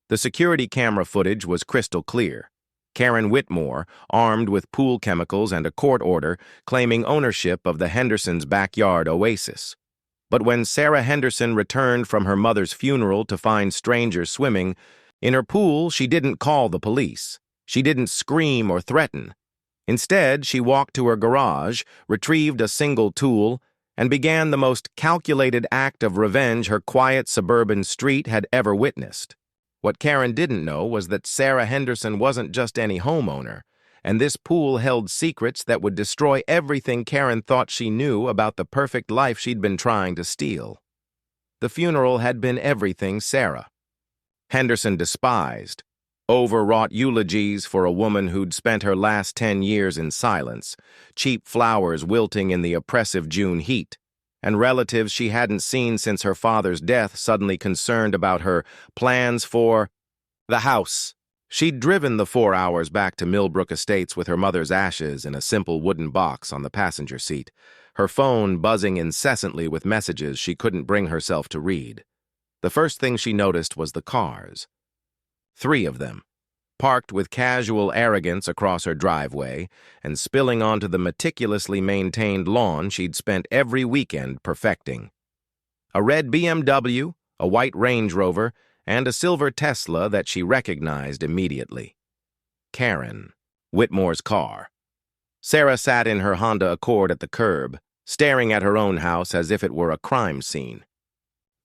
The security camera footage was crystal clear. Karen Whitmore, armed with pool chemicals and a court order, claiming ownership of the Hendersons' backyard oasis. But when Sarah Henderson returned from her mother's funeral to find strangers swimming in her pool, she didn't call the police. She didn't scream or threaten. Instead, she walked to her garage, retrieved a single tool, and began the most calculated act of revenge her quiet suburban street had ever witnessed. What Karen didn't know was that Sarah Henderson wasn't just any homeowner, and this pool held secrets that would destroy everything Karen thought she knew about the perfect life she'd been trying to steal. The funeral had been everything Sarah Henderson despised: overwrought eulogies for a woman who'd spent her last 10 years in silence, cheap flowers wilting in the oppressive June heat, and relatives she hadn't seen since her father's death suddenly concerned about her plans for the house. She'd driven the 4 hours back to Millbrook Estates with her mother's ashes in a simple wooden box on the passenger seat, her phone buzzing incessantly with messages she couldn't bring herself to read. The first thing she noticed was the cars. 3 of them, parked with casual arrogance across her driveway and spilling onto the meticulously maintained lawn she'd spent every weekend perfecting. A red BMW, a white Range Rover, and a silver Tesla that she recognized immediately. Karen Whitmore's car. Sarah sat in her Honda Accord at the curb, staring at her own house as if it were a crime scene.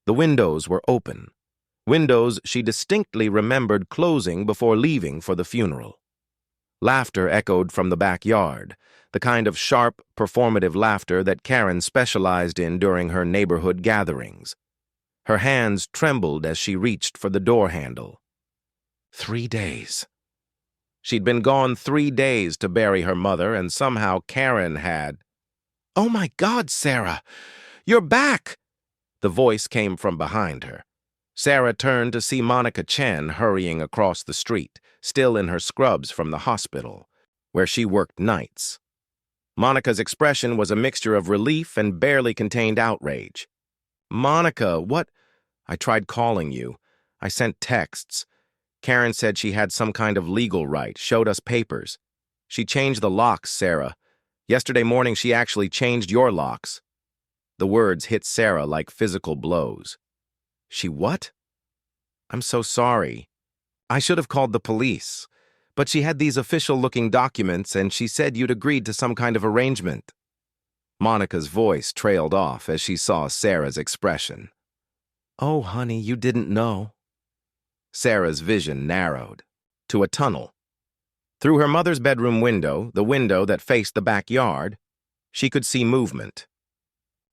The windows were open. Windows she distinctly remembered closing before leaving for the funeral. Laughter echoed from the backyard, the kind of sharp, performative laughter that Karen specialized in during her neighborhood gatherings. Her hands trembled as she reached for the door handle. 3 days. She'd been gone 3 days to bury her mother, and somehow Karen had... "Oh my God, Sarah! You're back!" The voice came from behind her. Sarah turned to see Monica Chen hurrying across the street, still in her scrubs from the hospital, where she worked nights. Monica's expression was a mixture of relief and barely contained outrage. "Monica, what?" "I tried calling you. I sent texts. Karen said she had some kind of legal right, showed us papers. She changed the locks, Sarah. Yesterday morning she actually changed your locks." The words hit Sarah like physical blows. "She what?" "I'm so sorry. I should have called the police. But she had these official-looking documents, and she said you'd agreed to some kind of arrangement." Monica's voice trailed off as she saw Sarah's expression. "Oh, honey, you didn't know." Sarah's vision narrowed to a tunnel. Through her mother's bedroom window, the window that faced the backyard, she could see movement.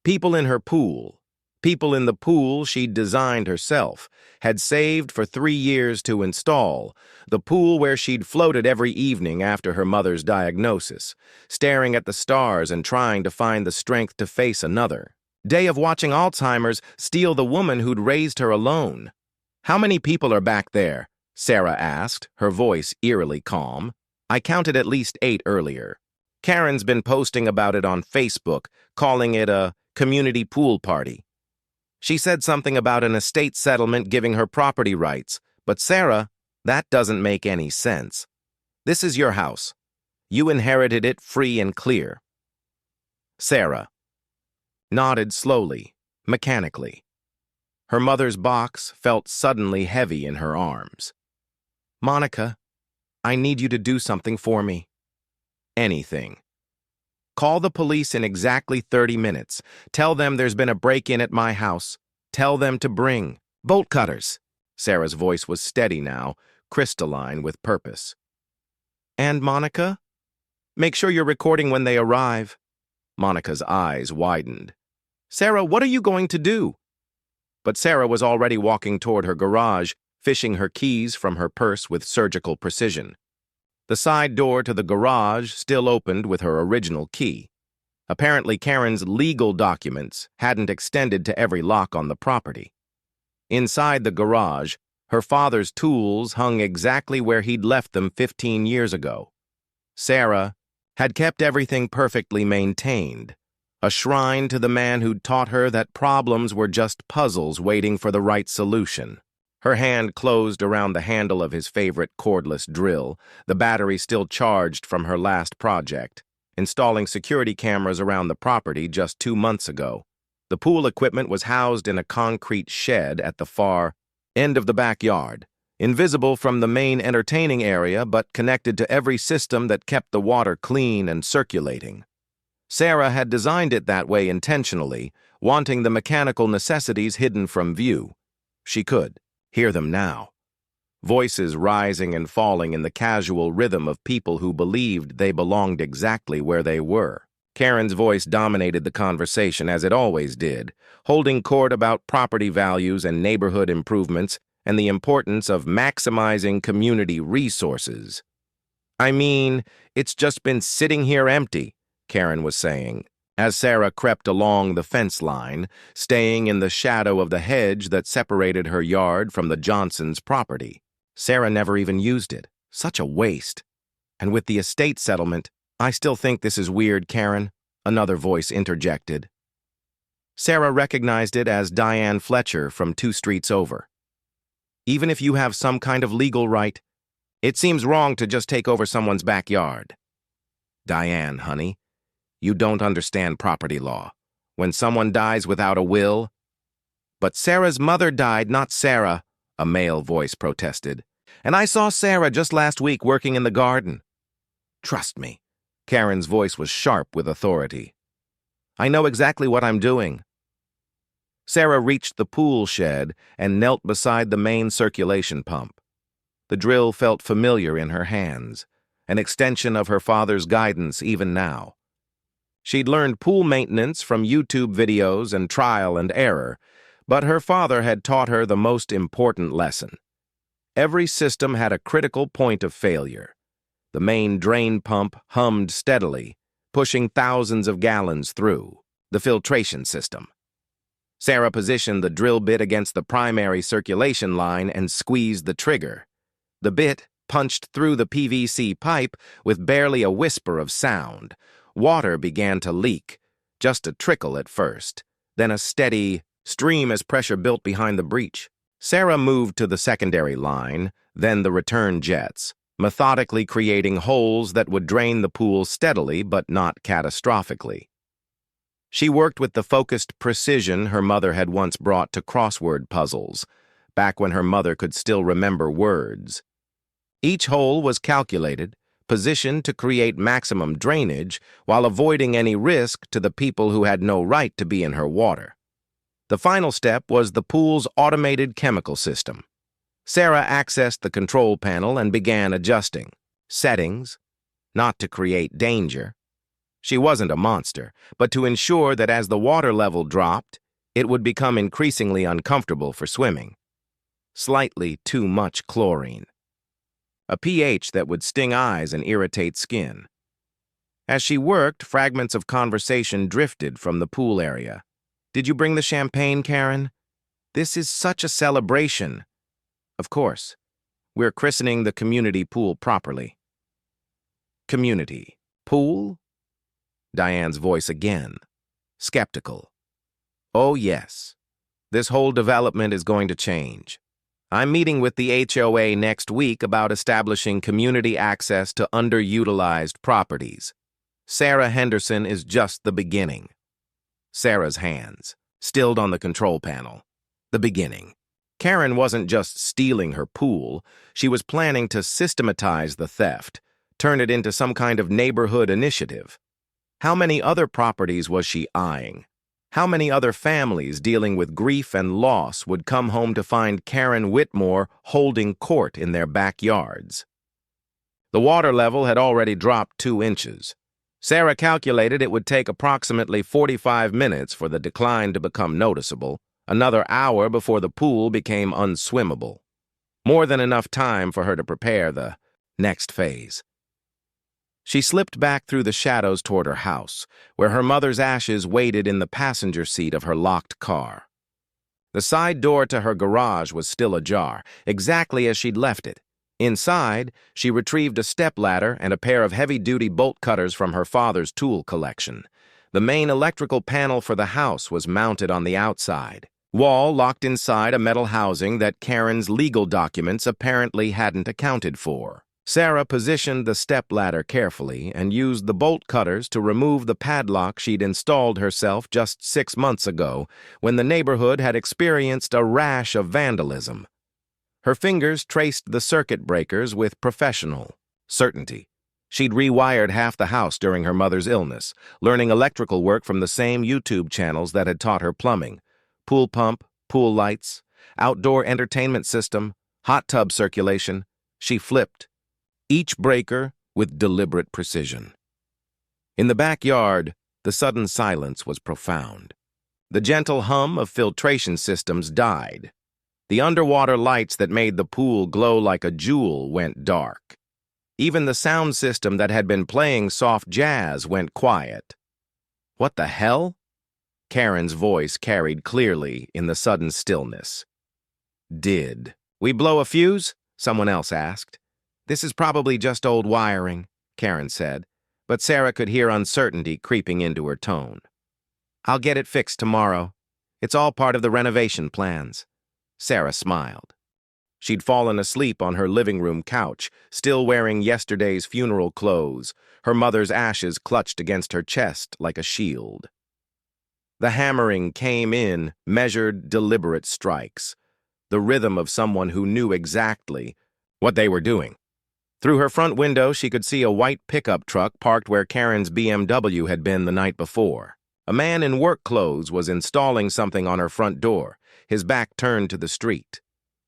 People in her pool. People in the pool she'd designed herself, had saved for 3 years to install, the pool where she'd floated every evening after her mother's diagnosis, staring at the stars and trying to find the strength to face another day of watching Alzheimer's steal the woman who'd raised her alone. "How many people are back there?" Sarah asked, her voice eerily calm. "I counted at least 8 earlier. Karen's been posting about it on Facebook, calling it a community pool party. She said something about an estate settlement giving her property rights, but Sarah, that doesn't make any sense. This is your house. You inherited it free and clear." Sarah nodded slowly, mechanically. Her mother's box felt suddenly heavy in her arms. "Monica, I need you to do something for me." "Anything." "Call the police in exactly 30 minutes. Tell them there's been a break-in at my house. Tell them to bring bolt cutters." Sarah's voice was steady now, crystalline with purpose. "And Monica? Make sure you're recording when they arrive." Monica's eyes widened. "Sarah, what are you going to do?" But Sarah was already walking toward her garage, fishing her keys from her purse with surgical precision. The side door to the garage still opened with her original key. Apparently, Karen's legal documents hadn't extended to every lock on the property. Inside the garage, her father's tools hung exactly where he'd left them 15 years ago. Sarah had kept everything perfectly maintained, a shrine to the man who'd taught her that problems were just puzzles waiting for the right solution. Her hand closed around the handle of his favorite cordless drill, the battery still charged from her last project, installing security cameras around the property just 2 months ago. The pool equipment was housed in a concrete shed at the far end of the backyard, invisible from the main entertaining area but connected to every system that kept the water clean and circulating. Sarah had designed it that way intentionally, wanting the mechanical necessities hidden from view. She could hear them now. Voices rising and falling in the casual rhythm of people who believed they belonged exactly where they were. Karen's voice dominated the conversation, as it always did, holding court about property values and neighborhood improvements and the importance of maximizing community resources. "I mean, it's just been sitting here empty," Karen was saying, as Sarah crept along the fence line, staying in the shadow of the hedge that separated her yard from the Johnsons' property. Sarah never even used it. Such a waste. "And with the estate settlement, I still think this is weird, Karen," another voice interjected. Sarah recognized it as Diane Fletcher from 2 streets over. "Even if you have some kind of legal right, it seems wrong to just take over someone's backyard." "Diane, honey, you don't understand property law. When someone dies without a will—" "But Sarah's mother died, not Sarah," a male voice protested. "And I saw Sarah just last week working in the garden." "Trust me." Karen's voice was sharp with authority. "I know exactly what I'm doing." Sarah reached the pool shed and knelt beside the main circulation pump. The drill felt familiar in her hands, an extension of her father's guidance even now. She'd learned pool maintenance from YouTube videos and trial and error, but her father had taught her the most important lesson. Every system had a critical point of failure. The main drain pump hummed steadily, pushing thousands of gallons through. The filtration system. Sarah positioned the drill bit against the primary circulation line and squeezed the trigger. The bit punched through the PVC pipe with barely a whisper of sound. Water began to leak, just a trickle at first, then a steady stream as pressure built behind the breach. Sarah moved to the secondary line, then the return jets, methodically creating holes that would drain the pool steadily but not catastrophically. She worked with the focused precision her mother had once brought to crossword puzzles, back when her mother could still remember words. Each hole was calculated, positioned to create maximum drainage while avoiding any risk to the people who had no right to be in her water. The final step was the pool's automated chemical system. Sarah accessed the control panel and began adjusting settings, not to create danger. She wasn't a monster, but to ensure that as the water level dropped, it would become increasingly uncomfortable for swimming. Slightly too much chlorine. A pH that would sting eyes and irritate skin. As she worked, fragments of conversation drifted from the pool area. "Did you bring the champagne, Karen? This is such a celebration." "Of course. We're christening the community pool properly." "Community pool?" Diane's voice again, skeptical. "Oh, yes. This whole development is going to change. I'm meeting with the HOA next week about establishing community access to underutilized properties. Sarah Henderson is just the beginning." Sarah's hands, stilled on the control panel. The beginning. Karen wasn't just stealing her pool, she was planning to systematize the theft, turn it into some kind of neighborhood initiative. How many other properties was she eyeing? How many other families dealing with grief and loss would come home to find Karen Whitmore holding court in their backyards? The water level had already dropped 2 inches. Sarah calculated it would take approximately 45 minutes for the decline to become noticeable, another hour before the pool became unswimmable. More than enough time for her to prepare the next phase. She slipped back through the shadows toward her house, where her mother's ashes waited in the passenger seat of her locked car. The side door to her garage was still ajar, exactly as she'd left it. Inside, she retrieved a stepladder and a pair of heavy-duty bolt cutters from her father's tool collection. The main electrical panel for the house was mounted on the outside. Wall locked inside a metal housing that Karen's legal documents apparently hadn't accounted for. Sarah positioned the stepladder carefully and used the bolt cutters to remove the padlock she'd installed herself just 6 months ago when the neighborhood had experienced a rash of vandalism. Her fingers traced the circuit breakers with professional certainty. She'd rewired half the house during her mother's illness, learning electrical work from the same YouTube channels that had taught her plumbing: pool pump, pool lights, outdoor entertainment system, hot tub circulation. She flipped each breaker with deliberate precision. In the backyard, the sudden silence was profound. The gentle hum of filtration systems died. The underwater lights that made the pool glow like a jewel went dark. Even the sound system that had been playing soft jazz went quiet. "What the hell?" Karen's voice carried clearly in the sudden stillness. "Did we blow a fuse?" someone else asked. "This is probably just old wiring," Karen said, but Sarah could hear uncertainty creeping into her tone. "I'll get it fixed tomorrow. It's all part of the renovation plans." Sarah smiled. She'd fallen asleep on her living room couch, still wearing yesterday's funeral clothes, her mother's ashes clutched against her chest like a shield. The hammering came in measured, deliberate strikes, the rhythm of someone who knew exactly what they were doing. Through her front window, she could see a white pickup truck parked where Karen's BMW had been the night before. A man in work clothes was installing something on her front door, his back turned to the street.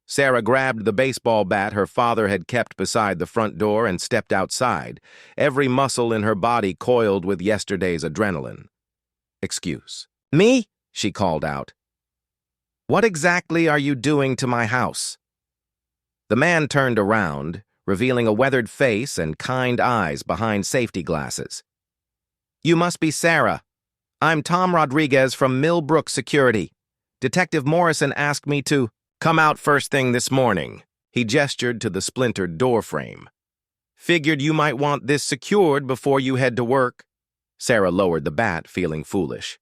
Sarah grabbed the baseball bat her father had kept beside the front door and stepped outside, every muscle in her body coiled with yesterday's adrenaline. "Excuse me?" she called out. "What exactly are you doing to my house?" The man turned around, revealing a weathered face and kind eyes behind safety glasses. "You must be Sarah. I'm Tom Rodriguez from Millbrook Security. Detective Morrison asked me to come out first thing this morning." He gestured to the splintered door frame. "Figured you might want this secured before you head to work." Sarah lowered the bat, feeling foolish.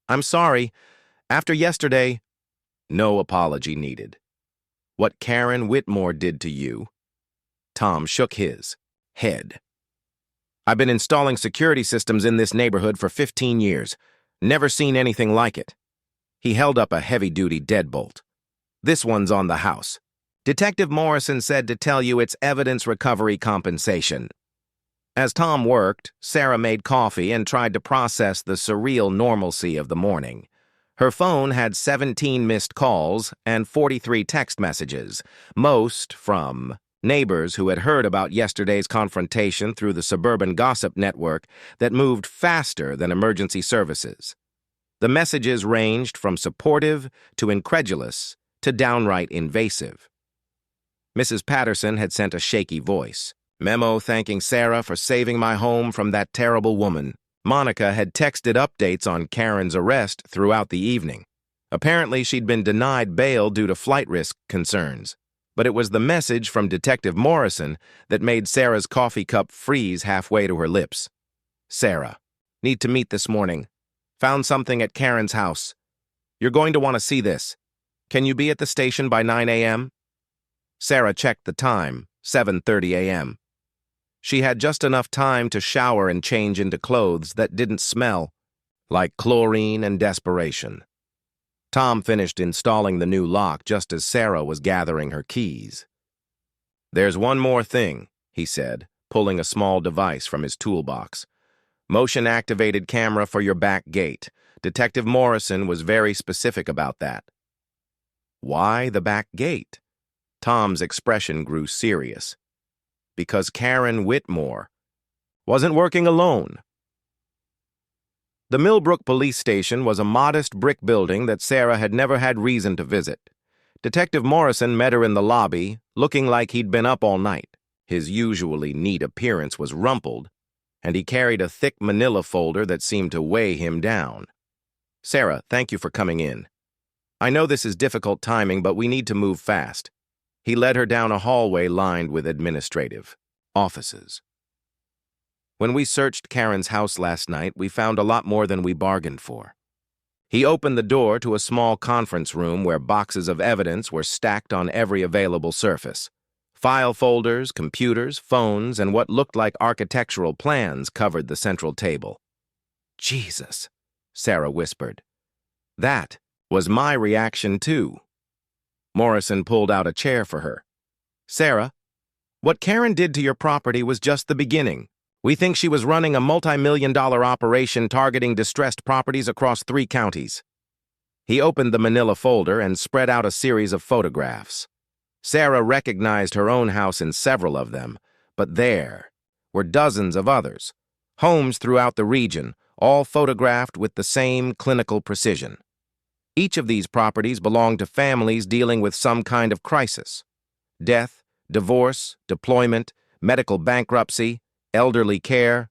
"I'm sorry. After yesterday..." No apology needed. "What Karen Whitmore did to you..." Tom shook his head. "I've been installing security systems in this neighborhood for 15 years. Never seen anything like it." He held up a heavy-duty deadbolt. "This one's on the house. Detective Morrison said to tell you it's evidence recovery compensation." As Tom worked, Sarah made coffee and tried to process the surreal normalcy of the morning. Her phone had 17 missed calls and 43 text messages, most from neighbors who had heard about yesterday's confrontation through the suburban gossip network that moved faster than emergency services. The messages ranged from supportive to incredulous to downright invasive. Mrs. Patterson had sent a shaky voice. "Memo thanking Sarah for saving my home from that terrible woman." Monica had texted updates on Karen's arrest throughout the evening. Apparently, she'd been denied bail due to flight risk concerns. But it was the message from Detective Morrison that made Sarah's coffee cup freeze halfway to her lips. "Sarah, need to meet this morning. Found something at Karen's house. You're going to want to see this. Can you be at the station by 9 a.m.? Sarah checked the time, 7:30 a.m. She had just enough time to shower and change into clothes that didn't smell like chlorine and desperation. Tom finished installing the new lock just as Sarah was gathering her keys. "There's one more thing," he said, pulling a small device from his toolbox. "Motion-activated camera for your back gate. Detective Morrison was very specific about that." "Why the back gate?" Tom's expression grew serious. "Because Karen Whitmore wasn't working alone." The Millbrook Police Station was a modest brick building that Sarah had never had reason to visit. Detective Morrison met her in the lobby, looking like he'd been up all night. His usually neat appearance was rumpled, and he carried a thick manila folder that seemed to weigh him down. "Sarah, thank you for coming in. I know this is difficult timing, but we need to move fast." He led her down a hallway lined with administrative offices. "When we searched Karen's house last night, we found a lot more than we bargained for." He opened the door to a small conference room where boxes of evidence were stacked on every available surface. File folders, computers, phones, and what looked like architectural plans covered the central table. "Jesus," Sarah whispered. That was my reaction, too. Morrison pulled out a chair for her. "Sarah, what Karen did to your property was just the beginning. We think she was running a multi-million-dollar operation targeting distressed properties across 3 counties." He opened the manila folder and spread out a series of photographs. Sarah recognized her own house in several of them, but there were dozens of others, homes throughout the region, all photographed with the same clinical precision. Each of these properties belonged to families dealing with some kind of crisis: death, divorce, deployment, medical bankruptcy, elderly care.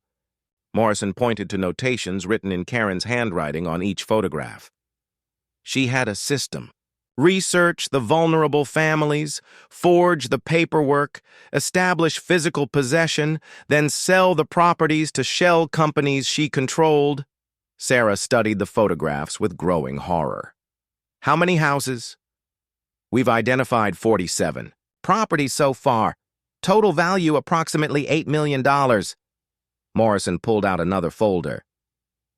Morrison pointed to notations written in Karen's handwriting on each photograph. She had a system. Research the vulnerable families, forge the paperwork, establish physical possession, then sell the properties to shell companies she controlled. Sarah studied the photographs with growing horror. "How many houses?" "We've identified 47. Properties so far. Total value approximately $8 million. Morrison pulled out another folder.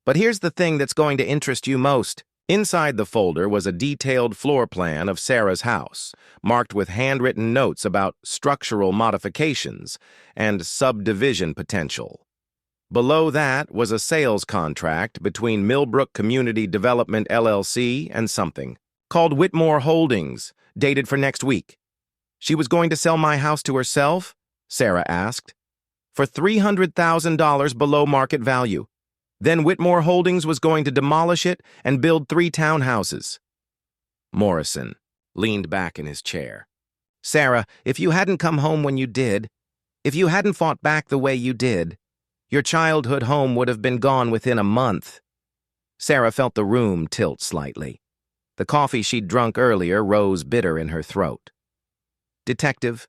"But here's the thing that's going to interest you most." Inside the folder was a detailed floor plan of Sarah's house, marked with handwritten notes about structural modifications and subdivision potential. Below that was a sales contract between Millbrook Community Development LLC and something called Whitmore Holdings, dated for next week. "She was going to sell my house to herself?" Sarah asked. "For $300,000 below market value. Then Whitmore Holdings was going to demolish it and build 3 townhouses." Morrison leaned back in his chair. "Sarah, if you hadn't come home when you did, if you hadn't fought back the way you did, your childhood home would have been gone within a month." Sarah felt the room tilt slightly. The coffee she'd drunk earlier rose bitter in her throat. "Detective,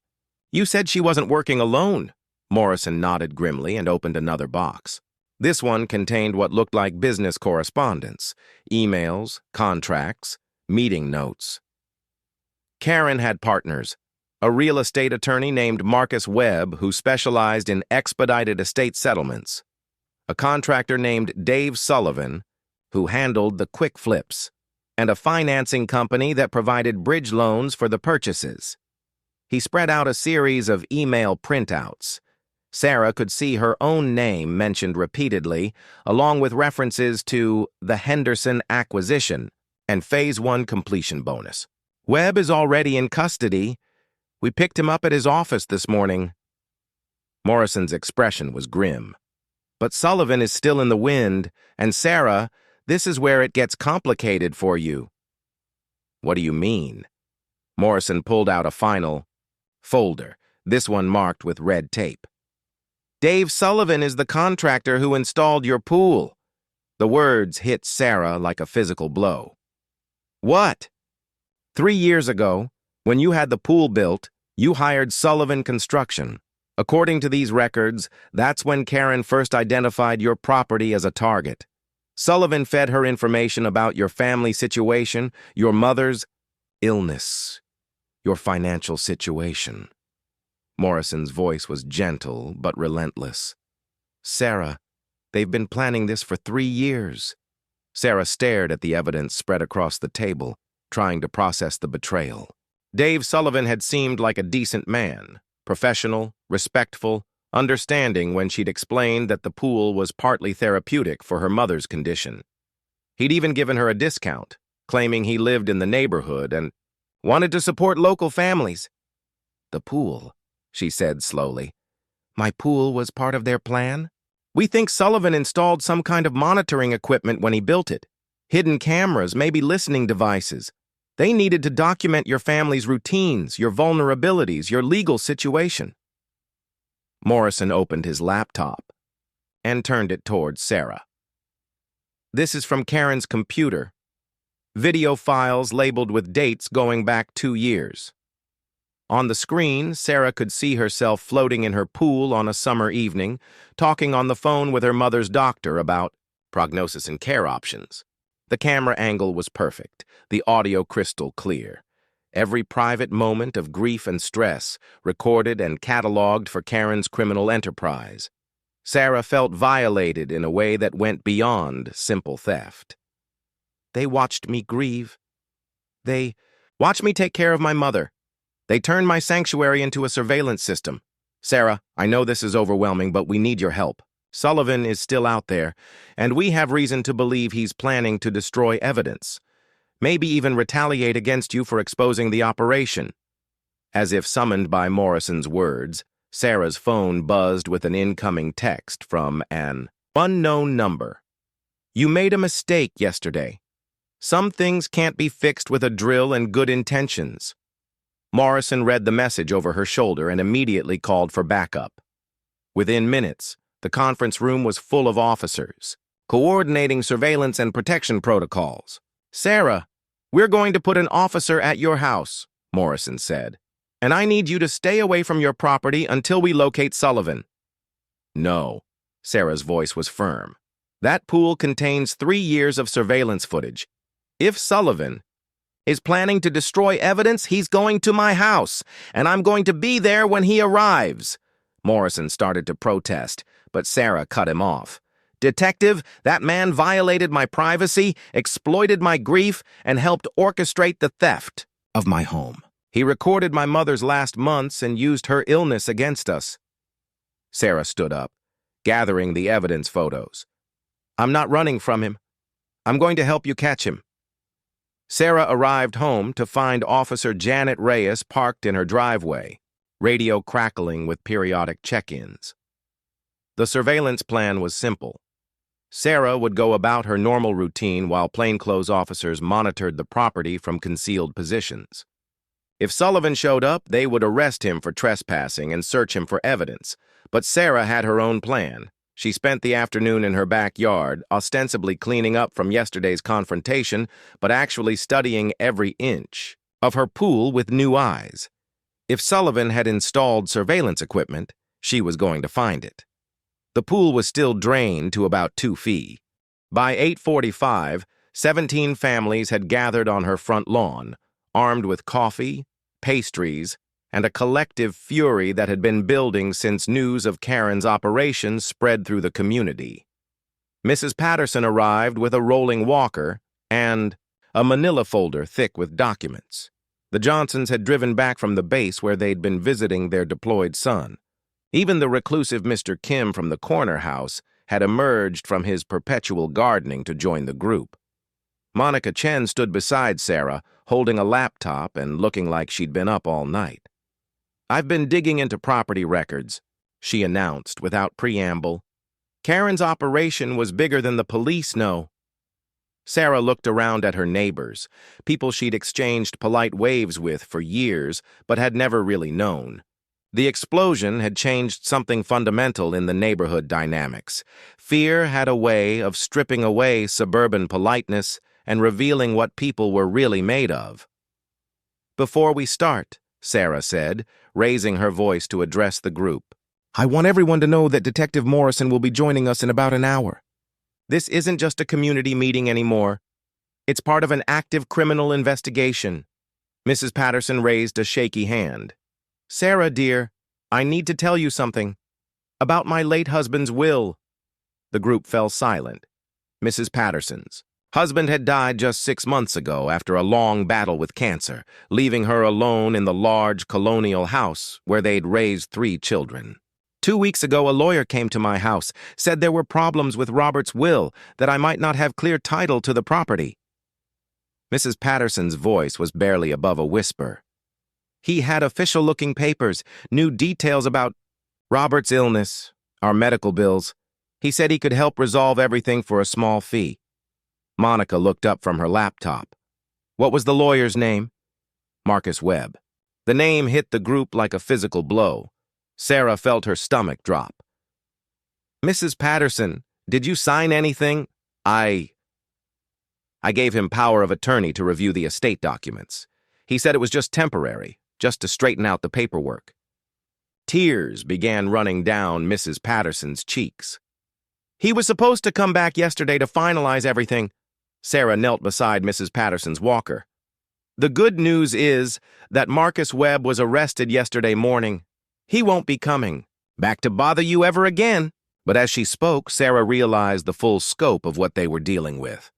you said she wasn't working alone." Morrison nodded grimly and opened another box. This one contained what looked like business correspondence, emails, contracts, meeting notes. Karen had partners: a real estate attorney named Marcus Webb who specialized in expedited estate settlements, a contractor named Dave Sullivan who handled the quick flips, and a financing company that provided bridge loans for the purchases. He spread out a series of email printouts. Sarah could see her own name mentioned repeatedly, along with references to the Henderson acquisition and Phase 1 completion bonus. "Webb is already in custody. We picked him up at his office this morning." Morrison's expression was grim. "But Sullivan is still in the wind, and Sarah, this is where it gets complicated for you." "What do you mean?" Morrison pulled out a final folder, this one marked with red tape. "Dave Sullivan is the contractor who installed your pool." The words hit Sarah like a physical blow. "What?" 3 years ago, when you had the pool built, you hired Sullivan Construction. According to these records, that's when Karen first identified your property as a target. Sullivan fed her information about your family situation, your mother's illness, your financial situation. Morrison's voice was gentle but relentless. "Sarah, they've been planning this for 3 years. Sarah stared at the evidence spread across the table, trying to process the betrayal. Dave Sullivan had seemed like a decent man, professional, respectful, understanding when she'd explained that the pool was partly therapeutic for her mother's condition. He'd even given her a discount, claiming he lived in the neighborhood and wanted to support local families. "The pool," she said slowly. "My pool was part of their plan? We think Sullivan installed some kind of monitoring equipment when he built it. Hidden cameras, maybe listening devices. They needed to document your family's routines, your vulnerabilities, your legal situation." Morrison opened his laptop and turned it towards Sarah. "This is from Karen's computer. Video files labeled with dates going back 2 years. On the screen, Sarah could see herself floating in her pool on a summer evening, talking on the phone with her mother's doctor about prognosis and care options. The camera angle was perfect, the audio crystal clear. Every private moment of grief and stress recorded and cataloged for Karen's criminal enterprise. Sarah felt violated in a way that went beyond simple theft. They watched me grieve. They watched me take care of my mother. They turned my sanctuary into a surveillance system. Sarah, I know this is overwhelming, but we need your help. Sullivan is still out there, and we have reason to believe he's planning to destroy evidence. Maybe even retaliate against you for exposing the operation. As if summoned by Morrison's words, Sarah's phone buzzed with an incoming text from an unknown number. You made a mistake yesterday. Some things can't be fixed with a drill and good intentions. Morrison read the message over her shoulder and immediately called for backup. Within minutes, the conference room was full of officers, coordinating surveillance and protection protocols. Sarah, we're going to put an officer at your house, Morrison said, and I need you to stay away from your property until we locate Sullivan. No, Sarah's voice was firm. That pool contains 3 years of surveillance footage. If Sullivan is planning to destroy evidence, he's going to my house, and I'm going to be there when he arrives. Morrison started to protest, but Sarah cut him off. Detective, that man violated my privacy, exploited my grief, and helped orchestrate the theft of my home. He recorded my mother's last months and used her illness against us. Sarah stood up, gathering the evidence photos. I'm not running from him. I'm going to help you catch him. Sarah arrived home to find Officer Janet Reyes parked in her driveway, radio crackling with periodic check-ins. The surveillance plan was simple. Sarah would go about her normal routine while plainclothes officers monitored the property from concealed positions. If Sullivan showed up, they would arrest him for trespassing and search him for evidence. But Sarah had her own plan. She spent the afternoon in her backyard, ostensibly cleaning up from yesterday's confrontation, but actually studying every inch of her pool with new eyes. If Sullivan had installed surveillance equipment, she was going to find it. The pool was still drained to about 2 feet. By 8:45, 17 families had gathered on her front lawn, armed with coffee, pastries, and a collective fury that had been building since news of Karen's operation spread through the community. Mrs. Patterson arrived with a rolling walker and a manila folder thick with documents. The Johnsons had driven back from the base where they'd been visiting their deployed son. Even the reclusive Mr. Kim from the corner house had emerged from his perpetual gardening to join the group. Monica Chen stood beside Sarah, holding a laptop and looking like she'd been up all night. I've been digging into property records, she announced without preamble. Karen's operation was bigger than the police know. Sarah looked around at her neighbors, people she'd exchanged polite waves with for years but had never really known. The explosion had changed something fundamental in the neighborhood dynamics. Fear had a way of stripping away suburban politeness and revealing what people were really made of. Before we start, Sarah said, raising her voice to address the group, I want everyone to know that Detective Morrison will be joining us in about an hour. This isn't just a community meeting anymore. It's part of an active criminal investigation. Mrs. Patterson raised a shaky hand. Sarah, dear, I need to tell you something. About my late husband's will. The group fell silent. Mrs. Patterson's husband had died just 6 months ago after a long battle with cancer, leaving her alone in the large colonial house where they'd raised 3 children. 2 weeks ago, a lawyer came to my house, said there were problems with Robert's will, that I might not have clear title to the property. Mrs. Patterson's voice was barely above a whisper. He had official-looking papers, new details about Robert's illness, our medical bills. He said he could help resolve everything for a small fee. Monica looked up from her laptop. What was the lawyer's name? Marcus Webb. The name hit the group like a physical blow. Sarah felt her stomach drop. Mrs. Patterson, did you sign anything? I gave him power of attorney to review the estate documents. He said it was just temporary, just to straighten out the paperwork. Tears began running down Mrs. Patterson's cheeks. He was supposed to come back yesterday to finalize everything. Sarah knelt beside Mrs. Patterson's walker. "The good news is that Marcus Webb was arrested yesterday morning. He won't be coming back to bother you ever again." But as she spoke, Sarah realized the full scope of what they were dealing with.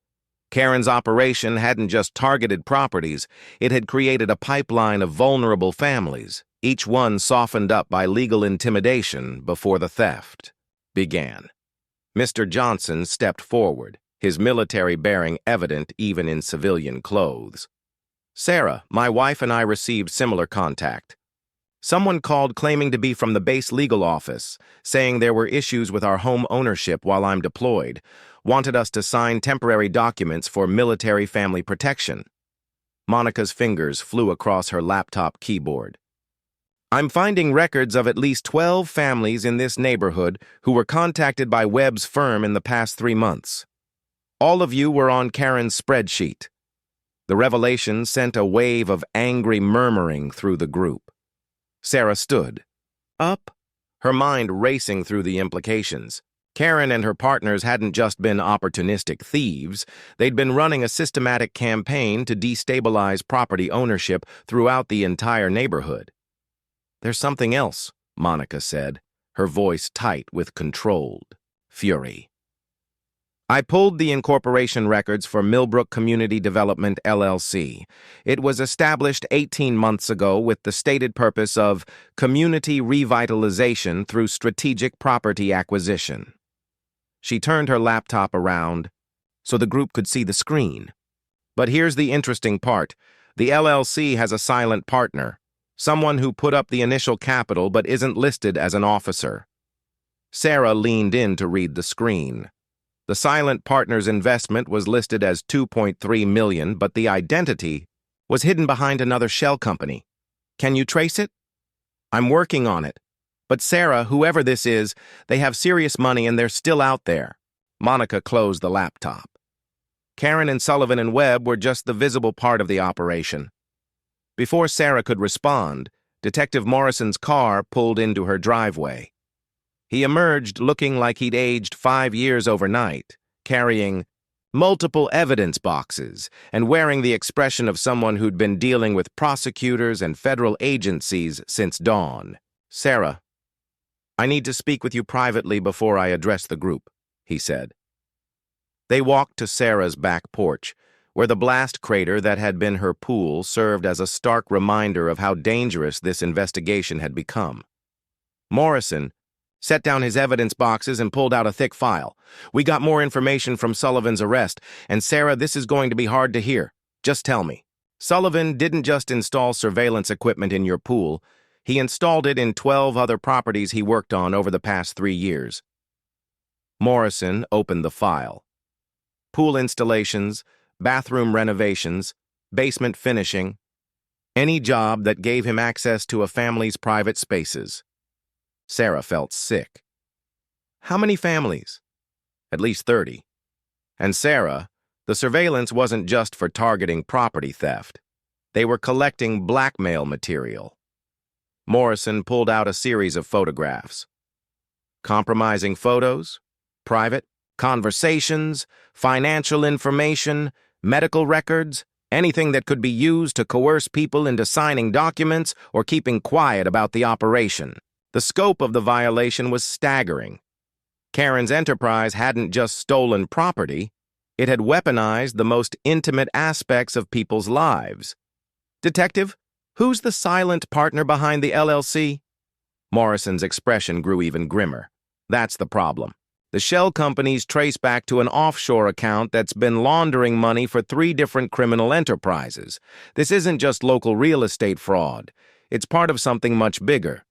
Karen's operation hadn't just targeted properties, it had created a pipeline of vulnerable families, each one softened up by legal intimidation before the theft began. Mr. Johnson stepped forward, his military bearing evident even in civilian clothes. "Sarah, my wife and I received similar contact. Someone called claiming to be from the base legal office, saying there were issues with our home ownership while I'm deployed, wanted us to sign temporary documents for military family protection." Monica's fingers flew across her laptop keyboard. "I'm finding records of at least 12 families in this neighborhood who were contacted by Webb's firm in the past 3 months. All of you were on Karen's spreadsheet." The revelation sent a wave of angry murmuring through the group. Sarah stood up, her mind racing through the implications. Karen and her partners hadn't just been opportunistic thieves, they'd been running a systematic campaign to destabilize property ownership throughout the entire neighborhood. "There's something else," Monica said, her voice tight with controlled fury. "I pulled the incorporation records for Millbrook Community Development, LLC. It was established 18 months ago with the stated purpose of community revitalization through strategic property acquisition." She turned her laptop around so the group could see the screen. "But here's the interesting part. The LLC has a silent partner, someone who put up the initial capital but isn't listed as an officer." Sarah leaned in to read the screen. The silent partner's investment was listed as $2.3 million, but the identity was hidden behind another shell company. "Can you trace it?" "I'm working on it. But Sarah, whoever this is, they have serious money and they're still out there." Monica closed the laptop. Karen and Sullivan and Webb were just the visible part of the operation. Before Sarah could respond, Detective Morrison's car pulled into her driveway. He emerged looking like he'd aged 5 years overnight, carrying multiple evidence boxes and wearing the expression of someone who'd been dealing with prosecutors and federal agencies since dawn. "Sarah, I need to speak with you privately before I address the group," he said. They walked to Sarah's back porch, where the blast crater that had been her pool served as a stark reminder of how dangerous this investigation had become. Morrison set down his evidence boxes and pulled out a thick file. "We got more information from Sullivan's arrest, and Sarah, this is going to be hard to hear. Just tell me. Sullivan didn't just install surveillance equipment in your pool, he installed it in 12 other properties he worked on over the past 3 years. Morrison opened the file. Pool installations, bathroom renovations, basement finishing, any job that gave him access to a family's private spaces. Sarah felt sick. How many families? At least 30. And Sarah, the surveillance wasn't just for targeting property theft. They were collecting blackmail material. Morrison pulled out a series of photographs. Compromising photos, private, conversations, financial information, medical records, anything that could be used to coerce people into signing documents or keeping quiet about the operation. The scope of the violation was staggering. Karen's enterprise hadn't just stolen property, it had weaponized the most intimate aspects of people's lives. "Detective, who's the silent partner behind the LLC?" Morrison's expression grew even grimmer. "That's the problem. The shell companies trace back to an offshore account that's been laundering money for 3 different criminal enterprises. This isn't just local real estate fraud. It's part of something much bigger."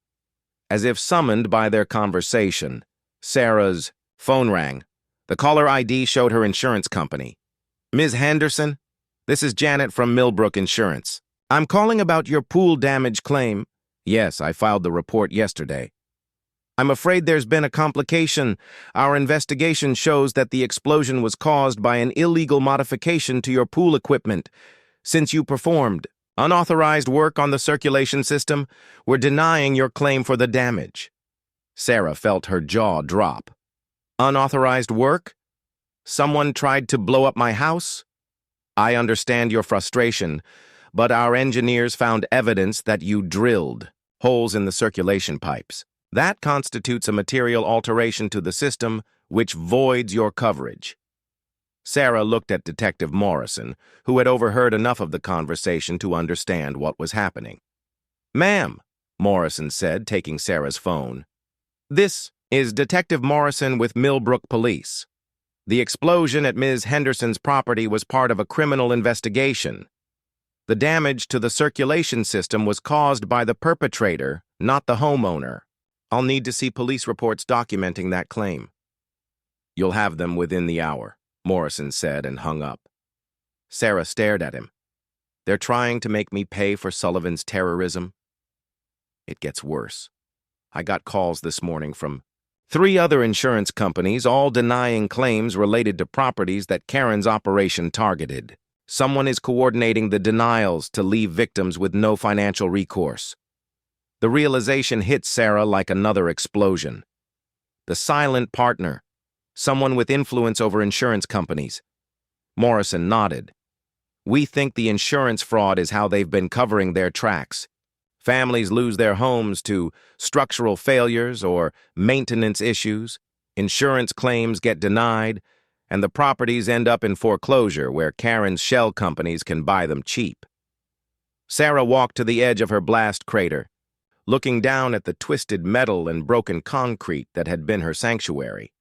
As if summoned by their conversation, Sarah's phone rang. The caller ID showed her insurance company. "Ms. Henderson, this is Janet from Millbrook Insurance. I'm calling about your pool damage claim." "Yes, I filed the report yesterday." "I'm afraid there's been a complication. Our investigation shows that the explosion was caused by an illegal modification to your pool equipment. Since you performed unauthorized work on the circulation system, we're denying your claim for the damage." Sarah felt her jaw drop. "Unauthorized work? Someone tried to blow up my house?" I understand your frustration, but our engineers found evidence that you drilled holes in the circulation pipes. That constitutes a material alteration to the system which voids your coverage. Sarah looked at Detective Morrison, who had overheard enough of the conversation to understand what was happening. "Ma'am," Morrison said, taking Sarah's phone. "This is Detective Morrison with Millbrook Police. The explosion at Ms. Henderson's property was part of a criminal investigation. The damage to the circulation system was caused by the perpetrator, not the homeowner. I'll need to see police reports documenting that claim." "You'll have them within the hour," Morrison said and hung up. Sarah stared at him. "They're trying to make me pay for Sullivan's terrorism?" It gets worse. I got calls this morning from 3 other insurance companies, all denying claims related to properties that Karen's operation targeted. Someone is coordinating the denials to leave victims with no financial recourse. The realization hit Sarah like another explosion. The silent partner, someone with influence over insurance companies. Morrison nodded. "We think the insurance fraud is how they've been covering their tracks. Families lose their homes to structural failures or maintenance issues. Insurance claims get denied, and the properties end up in foreclosure where Karen's shell companies can buy them cheap." Sarah walked to the edge of her blast crater, looking down at the twisted metal and broken concrete that had been her sanctuary.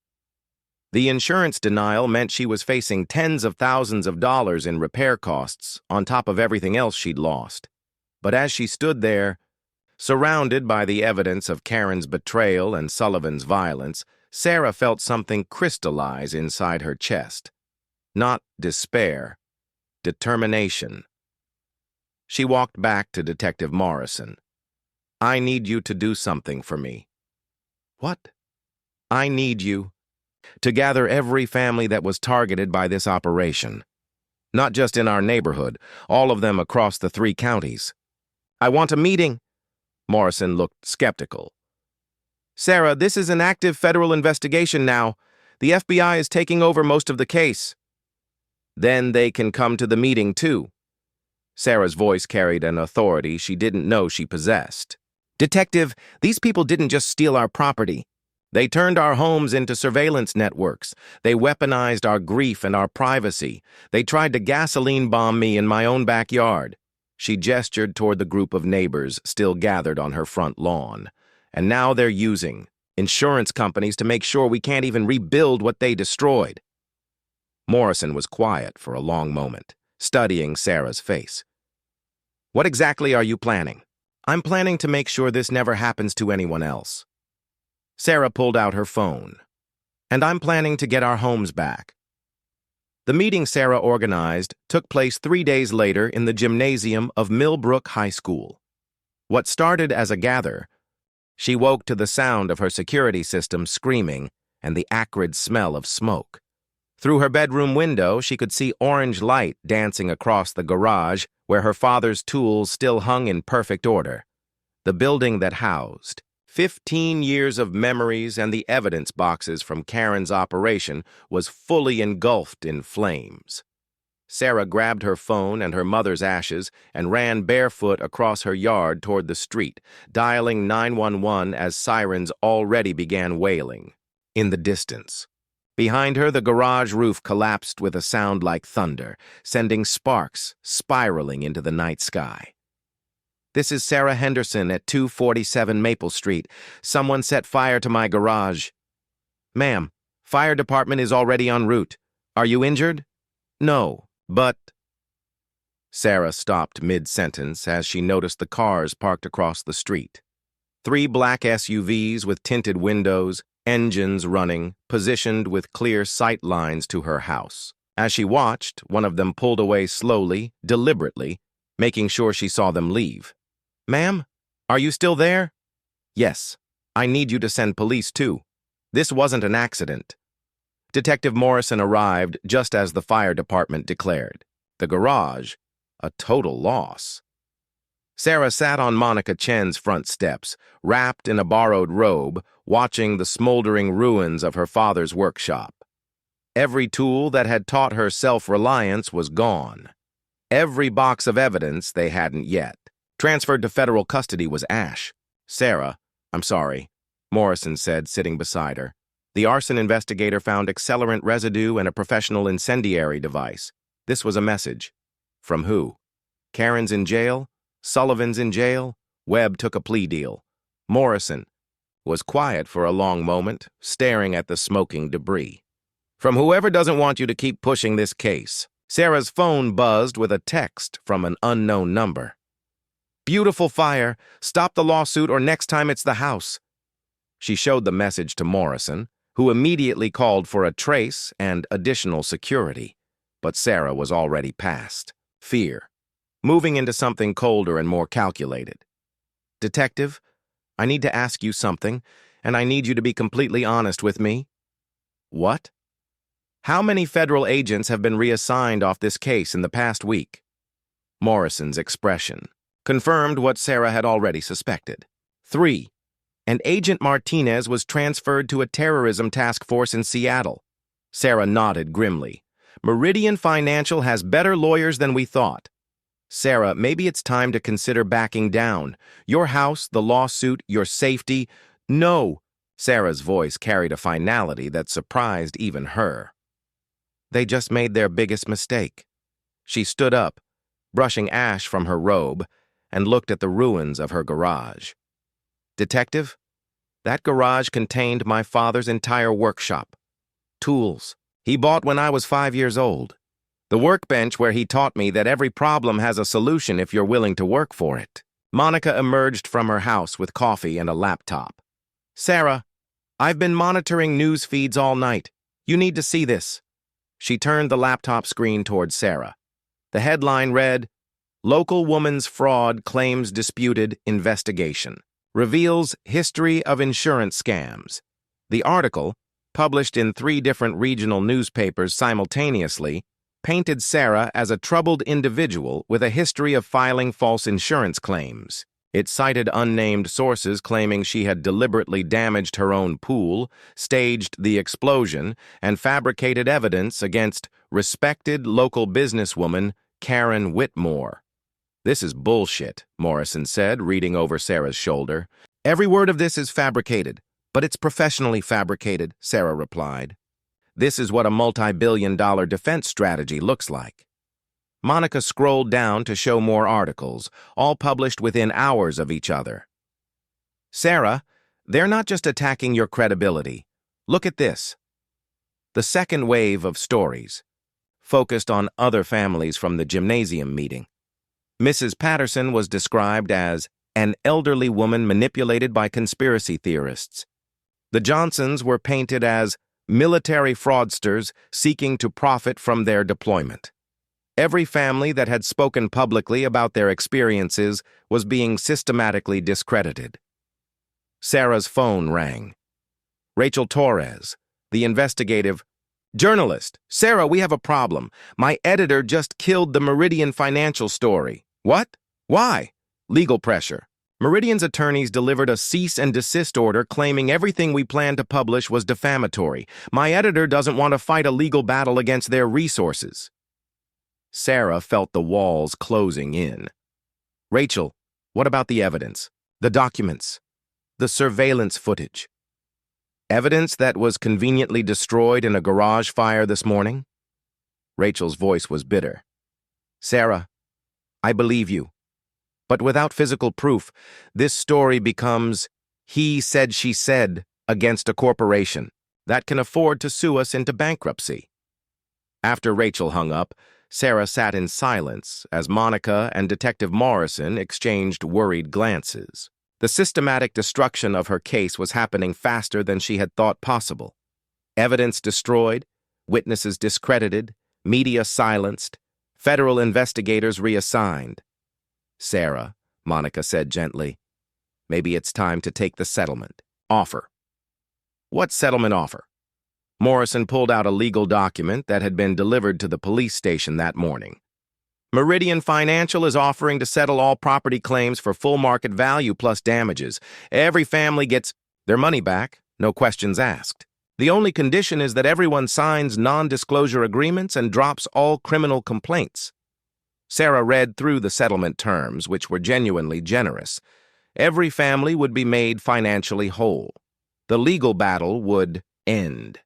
The insurance denial meant she was facing tens of thousands of dollars in repair costs on top of everything else she'd lost. But as she stood there, surrounded by the evidence of Karen's betrayal and Sullivan's violence, Sarah felt something crystallize inside her chest. Not despair, determination. She walked back to Detective Morrison. "I need you to do something for me." "What?" "I need you to gather every family that was targeted by this operation. Not just in our neighborhood, all of them across the 3 counties. "I want a meeting." Morrison looked skeptical. "Sarah, this is an active federal investigation now. The FBI is taking over most of the case." "Then they can come to the meeting, too." Sarah's voice carried an authority she didn't know she possessed. "Detective, these people didn't just steal our property. They turned our homes into surveillance networks. They weaponized our grief and our privacy. They tried to gasoline bomb me in my own backyard." She gestured toward the group of neighbors still gathered on her front lawn. "And now they're using insurance companies to make sure we can't even rebuild what they destroyed." Morrison was quiet for a long moment, studying Sarah's face. "What exactly are you planning?" "I'm planning to make sure this never happens to anyone else." Sarah pulled out her phone. "And I'm planning to get our homes back." The meeting Sarah organized took place 3 days later in the gymnasium of Millbrook High School. What started as a gather, she woke to the sound of her security system screaming and the acrid smell of smoke. Through her bedroom window, she could see orange light dancing across the garage where her father's tools still hung in perfect order. The building that housed 15 years of memories and the evidence boxes from Karen's operation was fully engulfed in flames. Sarah grabbed her phone and her mother's ashes and ran barefoot across her yard toward the street, dialing 911 as sirens already began wailing. In the distance, behind her, the garage roof collapsed with a sound like thunder, sending sparks spiraling into the night sky. "This is Sarah Henderson at 247 Maple Street. Someone set fire to my garage." "Ma'am, fire department is already en route. Are you injured?" "No, but—" Sarah stopped mid-sentence as she noticed the cars parked across the street. 3 black SUVs with tinted windows, engines running, positioned with clear sight lines to her house. As she watched, one of them pulled away slowly, deliberately, making sure she saw them leave. "Ma'am, are you still there?" "Yes. I need you to send police, too. This wasn't an accident." Detective Morrison arrived just as the fire department declared. The garage, a total loss. Sarah sat on Monica Chen's front steps, wrapped in a borrowed robe, watching the smoldering ruins of her father's workshop. Every tool that had taught her self-reliance was gone. Every box of evidence they hadn't yet. Transferred to federal custody was Ash. Sarah, I'm sorry, Morrison said, sitting beside her. The arson investigator found accelerant residue and a professional incendiary device. This was a message. From who? Karen's in jail? Sullivan's in jail? Webb took a plea deal. Morrison was quiet for a long moment, staring at the smoking debris. From whoever doesn't want you to keep pushing this case. Sarah's phone buzzed with a text from an unknown number. Beautiful fire. Stop the lawsuit or next time it's the house. She showed the message to Morrison, who immediately called for a trace and additional security. But Sarah was already past fear, moving into something colder and more calculated. Detective, I need to ask you something, and I need you to be completely honest with me. What? How many federal agents have been reassigned off this case in the past week? Morrison's expression confirmed what Sarah had already suspected. 3. And Agent Martinez was transferred to a terrorism task force in Seattle. Sarah nodded grimly. Meridian Financial has better lawyers than we thought. Sarah, maybe it's time to consider backing down. Your house, the lawsuit, your safety. No. Sarah's voice carried a finality that surprised even her. They just made their biggest mistake. She stood up, brushing ash from her robe, and looked at the ruins of her garage. Detective, that garage contained my father's entire workshop. Tools he bought when I was 5 years old. The workbench where he taught me that every problem has a solution if you're willing to work for it. Monica emerged from her house with coffee and a laptop. Sarah, I've been monitoring news feeds all night. You need to see this. She turned the laptop screen towards Sarah. The headline read, Local Woman's Fraud Claims Disputed Investigation. Reveals History of Insurance Scams. The article, published in 3 different regional newspapers simultaneously, painted Sarah as a troubled individual with a history of filing false insurance claims. It cited unnamed sources claiming she had deliberately damaged her own pool, staged the explosion, and fabricated evidence against respected local businesswoman Karen Whitmore. This is bullshit, Morrison said, reading over Sarah's shoulder. Every word of this is fabricated, but it's professionally fabricated, Sarah replied. This is what a multi-billion-dollar defense strategy looks like. Monica scrolled down to show more articles, all published within hours of each other. Sarah, they're not just attacking your credibility. Look at this. The second wave of stories focused on other families from the gymnasium meeting. Mrs. Patterson was described as an elderly woman manipulated by conspiracy theorists. The Johnsons were painted as military fraudsters seeking to profit from their deployment. Every family that had spoken publicly about their experiences was being systematically discredited. Sarah's phone rang. Rachel Torres, the investigative journalist. Sarah, we have a problem. My editor just killed the Meridian Financial story. What? Why? Legal pressure. Meridian's attorneys delivered a cease and desist order claiming everything we planned to publish was defamatory. My editor doesn't want to fight a legal battle against their resources. Sarah felt the walls closing in. Rachel, what about the evidence? The documents? The surveillance footage? Evidence that was conveniently destroyed in a garage fire this morning? Rachel's voice was bitter. Sarah, I believe you. But without physical proof, this story becomes he said she said against a corporation that can afford to sue us into bankruptcy. After Rachel hung up, Sarah sat in silence as Monica and Detective Morrison exchanged worried glances. The systematic destruction of her case was happening faster than she had thought possible. Evidence destroyed, witnesses discredited, media silenced, federal investigators reassigned. Sarah, Monica said gently, maybe it's time to take the settlement offer. What settlement offer? Morrison pulled out a legal document that had been delivered to the police station that morning. Meridian Financial is offering to settle all property claims for full market value plus damages. Every family gets their money back, no questions asked. The only condition is that everyone signs non-disclosure agreements and drops all criminal complaints. Sarah read through the settlement terms, which were genuinely generous. Every family would be made financially whole. The legal battle would end.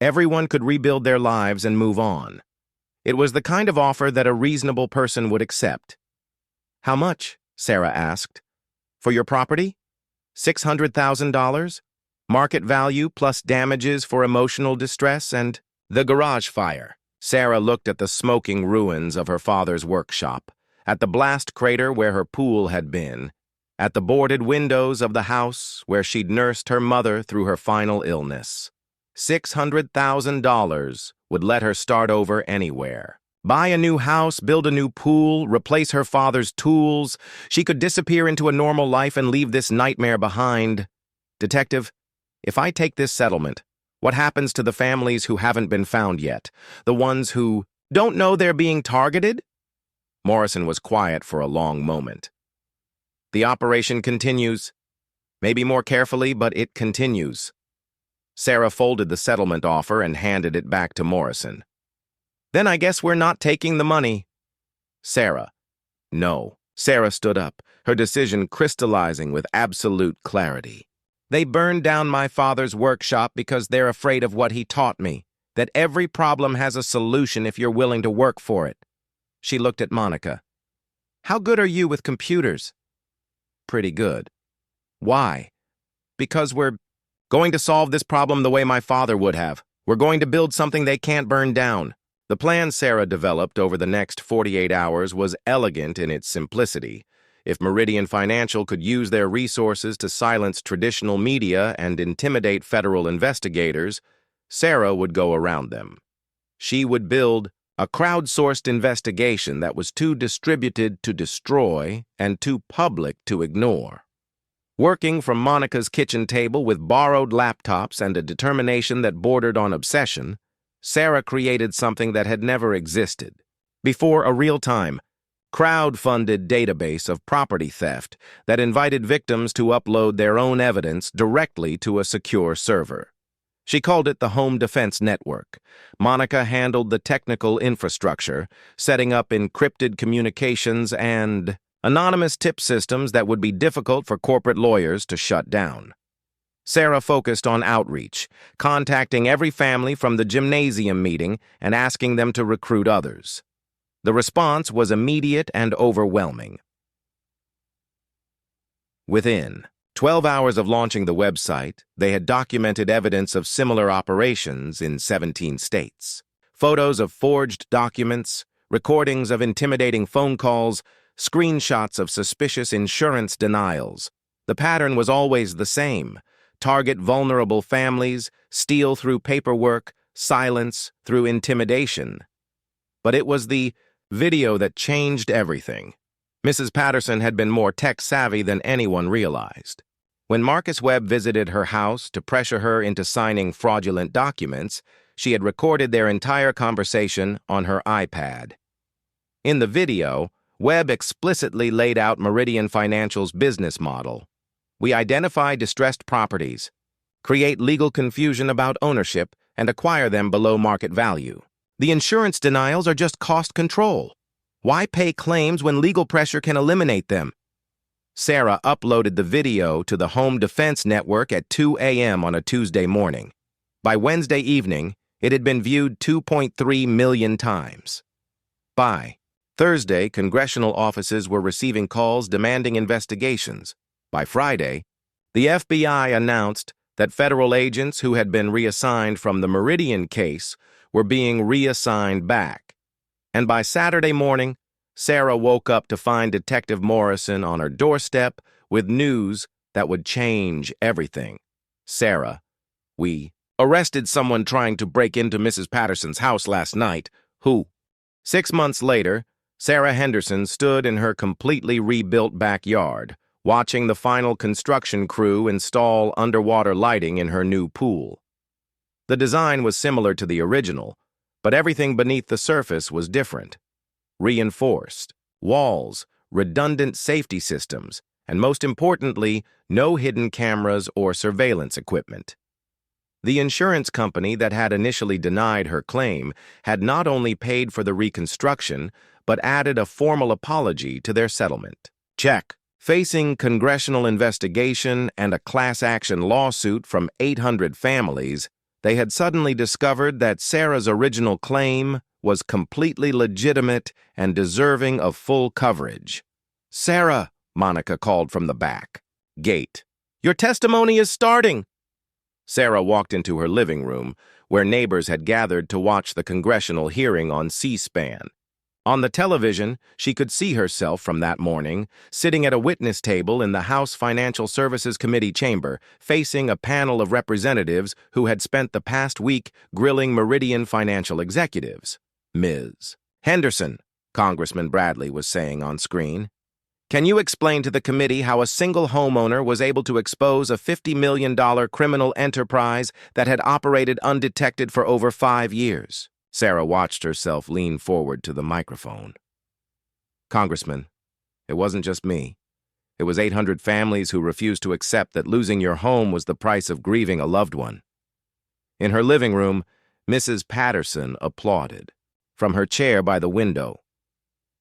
Everyone could rebuild their lives and move on. It was the kind of offer that a reasonable person would accept. "How much?" Sarah asked. "For your property? $600,000? Market value plus damages for emotional distress and the garage fire." Sarah looked at the smoking ruins of her father's workshop, at the blast crater where her pool had been, at the boarded windows of the house where she'd nursed her mother through her final illness. $600,000 would let her start over anywhere. Buy a new house, build a new pool, replace her father's tools. She could disappear into a normal life and leave this nightmare behind. "Detective, if I take this settlement, what happens to the families who haven't been found yet? The ones who don't know they're being targeted?" Morrison was quiet for a long moment. "The operation continues. Maybe more carefully, but it continues." Sarah folded the settlement offer and handed it back to Morrison. "Then I guess we're not taking the money." Sarah. "No." Sarah stood up, her decision crystallizing with absolute clarity. "They burned down my father's workshop because they're afraid of what he taught me, that every problem has a solution if you're willing to work for it." She looked at Monica. "How good are you with computers?" "Pretty good." "Why?" "Because we're going to solve this problem the way my father would have. We're going to build something they can't burn down." The plan Sarah developed over the next 48 hours was elegant in its simplicity. If Meridian Financial could use their resources to silence traditional media and intimidate federal investigators, Sarah would go around them. She would build a crowdsourced investigation that was too distributed to destroy and too public to ignore. Working from Monica's kitchen table with borrowed laptops and a determination that bordered on obsession, Sarah created something that had never existed before: a real-time, crowd-funded database of property theft that invited victims to upload their own evidence directly to a secure server. She called it the Home Defense Network. Monica handled the technical infrastructure, setting up encrypted communications and anonymous tip systems that would be difficult for corporate lawyers to shut down. Sarah focused on outreach, contacting every family from the gymnasium meeting and asking them to recruit others. The response was immediate and overwhelming. Within 12 hours of launching the website, they had documented evidence of similar operations in 17 states. Photos of forged documents, recordings of intimidating phone calls, screenshots of suspicious insurance denials. The pattern was always the same: target vulnerable families, steal through paperwork, silence through intimidation. But it was the video that changed everything. Mrs. Patterson had been more tech-savvy than anyone realized. When Marcus Webb visited her house to pressure her into signing fraudulent documents, she had recorded their entire conversation on her iPad. In the video, Webb explicitly laid out Meridian Financial's business model. "We identify distressed properties, create legal confusion about ownership, and acquire them below market value. The insurance denials are just cost control. Why pay claims when legal pressure can eliminate them?" Sarah uploaded the video to the Home Defense Network at 2 a.m. on a Tuesday morning. By Wednesday evening, it had been viewed 2.3 million times. By Thursday, congressional offices were receiving calls demanding investigations. By Friday, the FBI announced that federal agents who had been reassigned from the Meridian case were being reassigned back. And by Saturday morning, Sarah woke up to find Detective Morrison on her doorstep with news that would change everything. "Sarah, we arrested someone trying to break into Mrs. Patterson's house last night." "Who?" 6 months later, Sarah Henderson stood in her completely rebuilt backyard, watching the final construction crew install underwater lighting in her new pool. The design was similar to the original, but everything beneath the surface was different. Reinforced walls, redundant safety systems, and most importantly, no hidden cameras or surveillance equipment. The insurance company that had initially denied her claim had not only paid for the reconstruction, but added a formal apology to their settlement. Check. Facing congressional investigation and a class action lawsuit from 800 families, they had suddenly discovered that Sarah's original claim was completely legitimate and deserving of full coverage. "Sarah," Monica called from the back gate, "your testimony is starting." Sarah walked into her living room, where neighbors had gathered to watch the congressional hearing on C-SPAN. On the television, she could see herself from that morning, sitting at a witness table in the House Financial Services Committee chamber, facing a panel of representatives who had spent the past week grilling Meridian financial executives. "Ms. Henderson," Congressman Bradley was saying on screen, "can you explain to the committee how a single homeowner was able to expose a $50 million criminal enterprise that had operated undetected for over 5 years? Sarah watched herself lean forward to the microphone. "Congressman, it wasn't just me. It was 800 families who refused to accept that losing your home was the price of grieving a loved one." In her living room, Mrs. Patterson applauded from her chair by the window.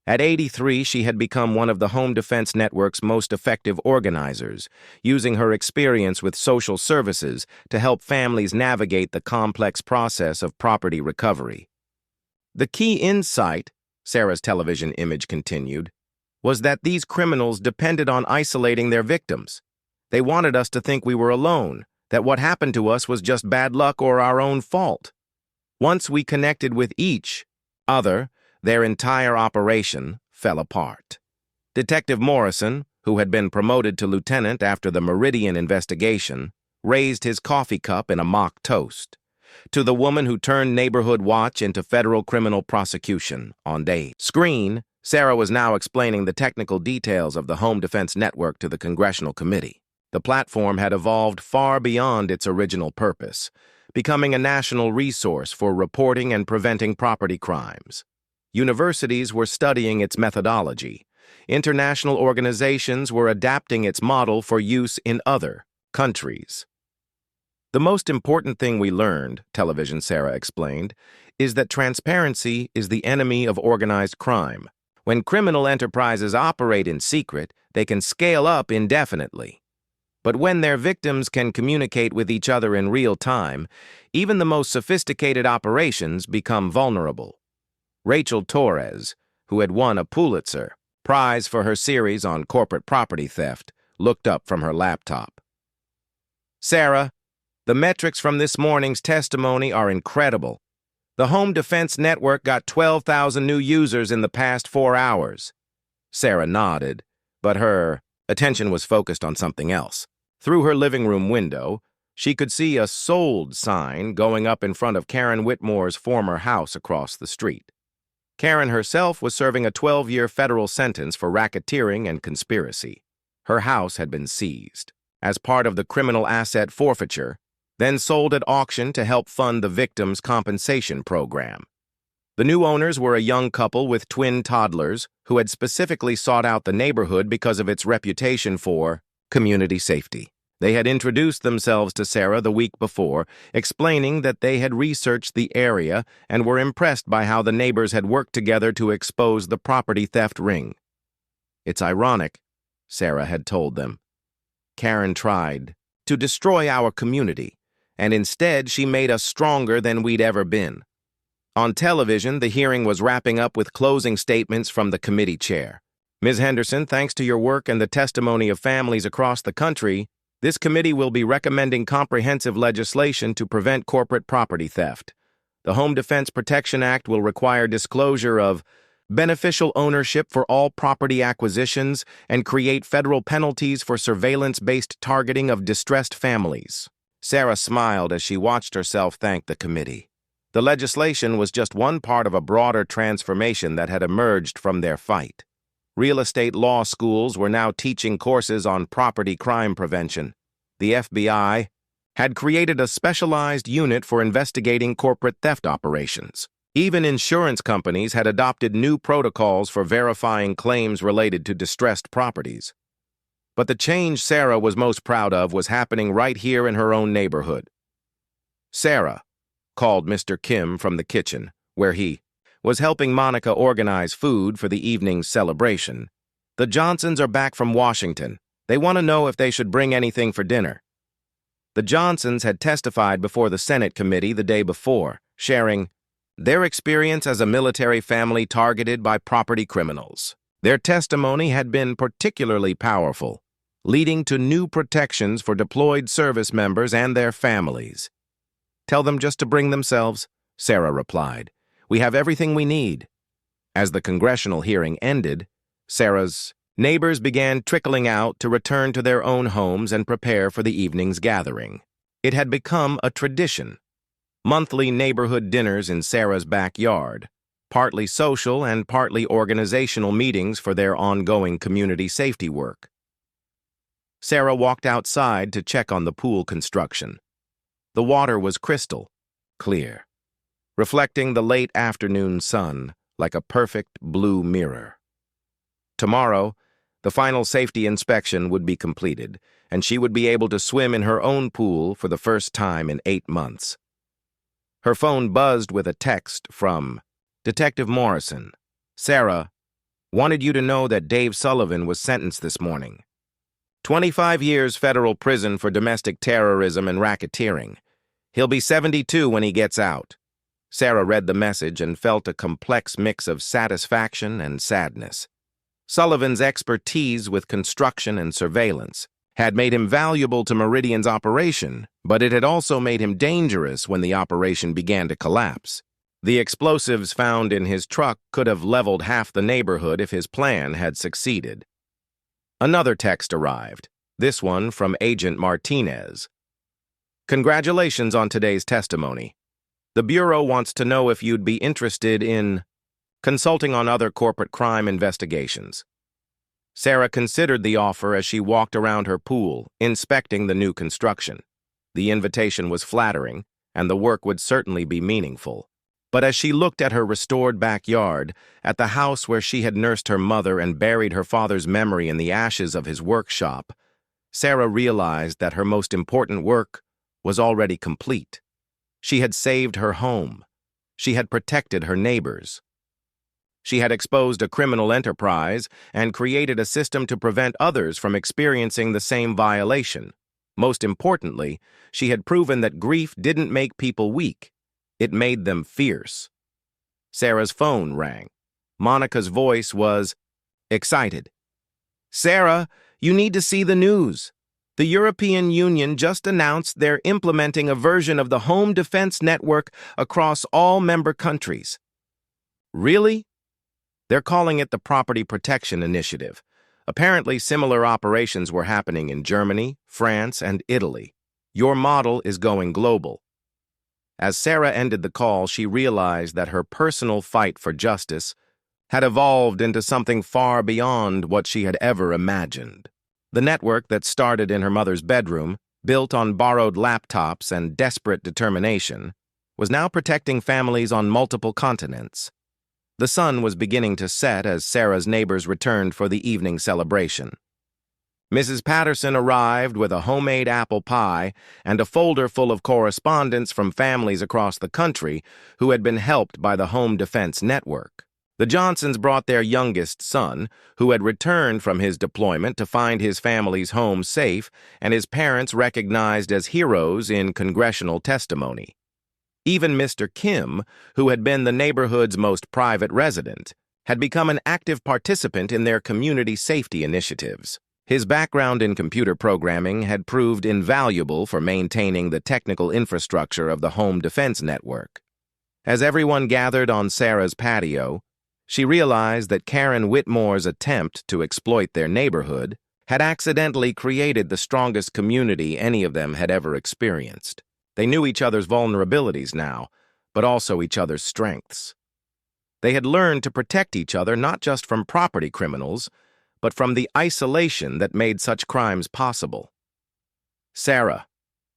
At 83, she had become one of the Home Defense Network's most effective organizers, using her experience with social services to help families navigate the complex process of property recovery. "The key insight," Sarah's television image continued, "was that these criminals depended on isolating their victims. They wanted us to think we were alone, that what happened to us was just bad luck or our own fault. Once we connected with each other, their entire operation fell apart." Detective Morrison, who had been promoted to lieutenant after the Meridian investigation, raised his coffee cup in a mock toast to the woman who turned neighborhood watch into federal criminal prosecution on day. Screen, Sarah was now explaining the technical details of the Home Defense Network to the Congressional Committee. The platform had evolved far beyond its original purpose, becoming a national resource for reporting and preventing property crimes. Universities were studying its methodology. International organizations were adapting its model for use in other countries. "The most important thing we learned," television Sarah explained, "is that transparency is the enemy of organized crime. When criminal enterprises operate in secret, they can scale up indefinitely. But when their victims can communicate with each other in real time, even the most sophisticated operations become vulnerable." Rachel Torres, who had won a Pulitzer Prize for her series on corporate property theft, looked up from her laptop. "Sarah, the metrics from this morning's testimony are incredible. The Home Defense Network got 12,000 new users in the past 4 hours. Sarah nodded, but her attention was focused on something else. Through her living room window, she could see a "sold" sign going up in front of Karen Whitmore's former house across the street. Karen herself was serving a 12-year federal sentence for racketeering and conspiracy. Her house had been seized as part of the criminal asset forfeiture, then sold at auction to help fund the victim's compensation program. The new owners were a young couple with twin toddlers who had specifically sought out the neighborhood because of its reputation for community safety. They had introduced themselves to Sarah the week before, explaining that they had researched the area and were impressed by how the neighbors had worked together to expose the property theft ring. "It's ironic," Sarah had told them. "Karen tried to destroy our community, and instead she made us stronger than we'd ever been." On television, the hearing was wrapping up with closing statements from the committee chair. "Ms. Henderson, thanks to your work and the testimony of families across the country, this committee will be recommending comprehensive legislation to prevent corporate property theft. The Home Defense Protection Act will require disclosure of beneficial ownership for all property acquisitions and create federal penalties for surveillance-based targeting of distressed families." Sarah smiled as she watched herself thank the committee. The legislation was just one part of a broader transformation that had emerged from their fight. Real estate law schools were now teaching courses on property crime prevention. The FBI had created a specialized unit for investigating corporate theft operations. Even insurance companies had adopted new protocols for verifying claims related to distressed properties. But the change Sarah was most proud of was happening right here in her own neighborhood. Sarah, called Mr. Kim from the kitchen, where he was helping Monica organize food for the evening's celebration. The Johnsons are back from Washington. They want to know if they should bring anything for dinner. The Johnsons had testified before the Senate committee the day before, sharing their experience as a military family targeted by property criminals. Their testimony had been particularly powerful, leading to new protections for deployed service members and their families. "Tell them just to bring themselves," Sarah replied. "We have everything we need." As the congressional hearing ended, Sarah's neighbors began trickling out to return to their own homes and prepare for the evening's gathering. It had become a tradition. Monthly neighborhood dinners in Sarah's backyard, partly social and partly organizational meetings for their ongoing community safety work. Sarah walked outside to check on the pool construction. The water was crystal clear, reflecting the late afternoon sun like a perfect blue mirror. Tomorrow, the final safety inspection would be completed, and she would be able to swim in her own pool for the first time in 8 months. Her phone buzzed with a text from Detective Morrison. "Sarah, wanted you to know that Dave Sullivan was sentenced this morning. 25 years federal prison for domestic terrorism and racketeering. He'll be 72 when he gets out." Sarah read the message and felt a complex mix of satisfaction and sadness. Sullivan's expertise with construction and surveillance had made him valuable to Meridian's operation, but it had also made him dangerous when the operation began to collapse. The explosives found in his truck could have leveled half the neighborhood if his plan had succeeded. Another text arrived, this one from Agent Martinez. "Congratulations on today's testimony. The Bureau wants to know if you'd be interested in consulting on other corporate crime investigations." Sarah considered the offer as she walked around her pool, inspecting the new construction. The invitation was flattering, and the work would certainly be meaningful. But as she looked at her restored backyard, at the house where she had nursed her mother and buried her father's memory in the ashes of his workshop, Sarah realized that her most important work was already complete. She had saved her home. She had protected her neighbors. She had exposed a criminal enterprise and created a system to prevent others from experiencing the same violation. Most importantly, she had proven that grief didn't make people weak. It made them fierce. Sarah's phone rang. Monica's voice was excited. "Sarah, you need to see the news. The European Union just announced they're implementing a version of the Home Defense Network across all member countries." "Really?" "They're calling it the Property Protection Initiative. Apparently, similar operations were happening in Germany, France, and Italy. Your model is going global." As Sarah ended the call, she realized that her personal fight for justice had evolved into something far beyond what she had ever imagined. The network that started in her mother's bedroom, built on borrowed laptops and desperate determination, was now protecting families on multiple continents. The sun was beginning to set as Sarah's neighbors returned for the evening celebration. Mrs. Patterson arrived with a homemade apple pie and a folder full of correspondence from families across the country who had been helped by the Home Defense Network. The Johnsons brought their youngest son, who had returned from his deployment to find his family's home safe and his parents recognized as heroes in congressional testimony. Even Mr. Kim, who had been the neighborhood's most private resident, had become an active participant in their community safety initiatives. His background in computer programming had proved invaluable for maintaining the technical infrastructure of the Home Defense Network. As everyone gathered on Sarah's patio, she realized that Karen Whitmore's attempt to exploit their neighborhood had accidentally created the strongest community any of them had ever experienced. They knew each other's vulnerabilities now, but also each other's strengths. They had learned to protect each other not just from property criminals, but from the isolation that made such crimes possible. "Sarah,"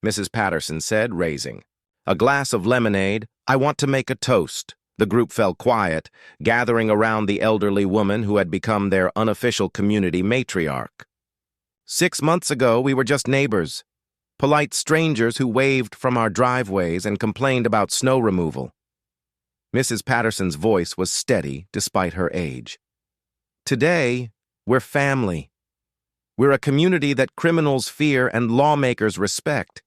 Mrs. Patterson said, raising a glass of lemonade, "I want to make a toast." The group fell quiet, gathering around the elderly woman who had become their unofficial community matriarch. "6 months ago, we were just neighbors, polite strangers who waved from our driveways and complained about snow removal. Mrs. Patterson's voice was steady despite her age. Today, we're family. We're a community that criminals fear and lawmakers respect.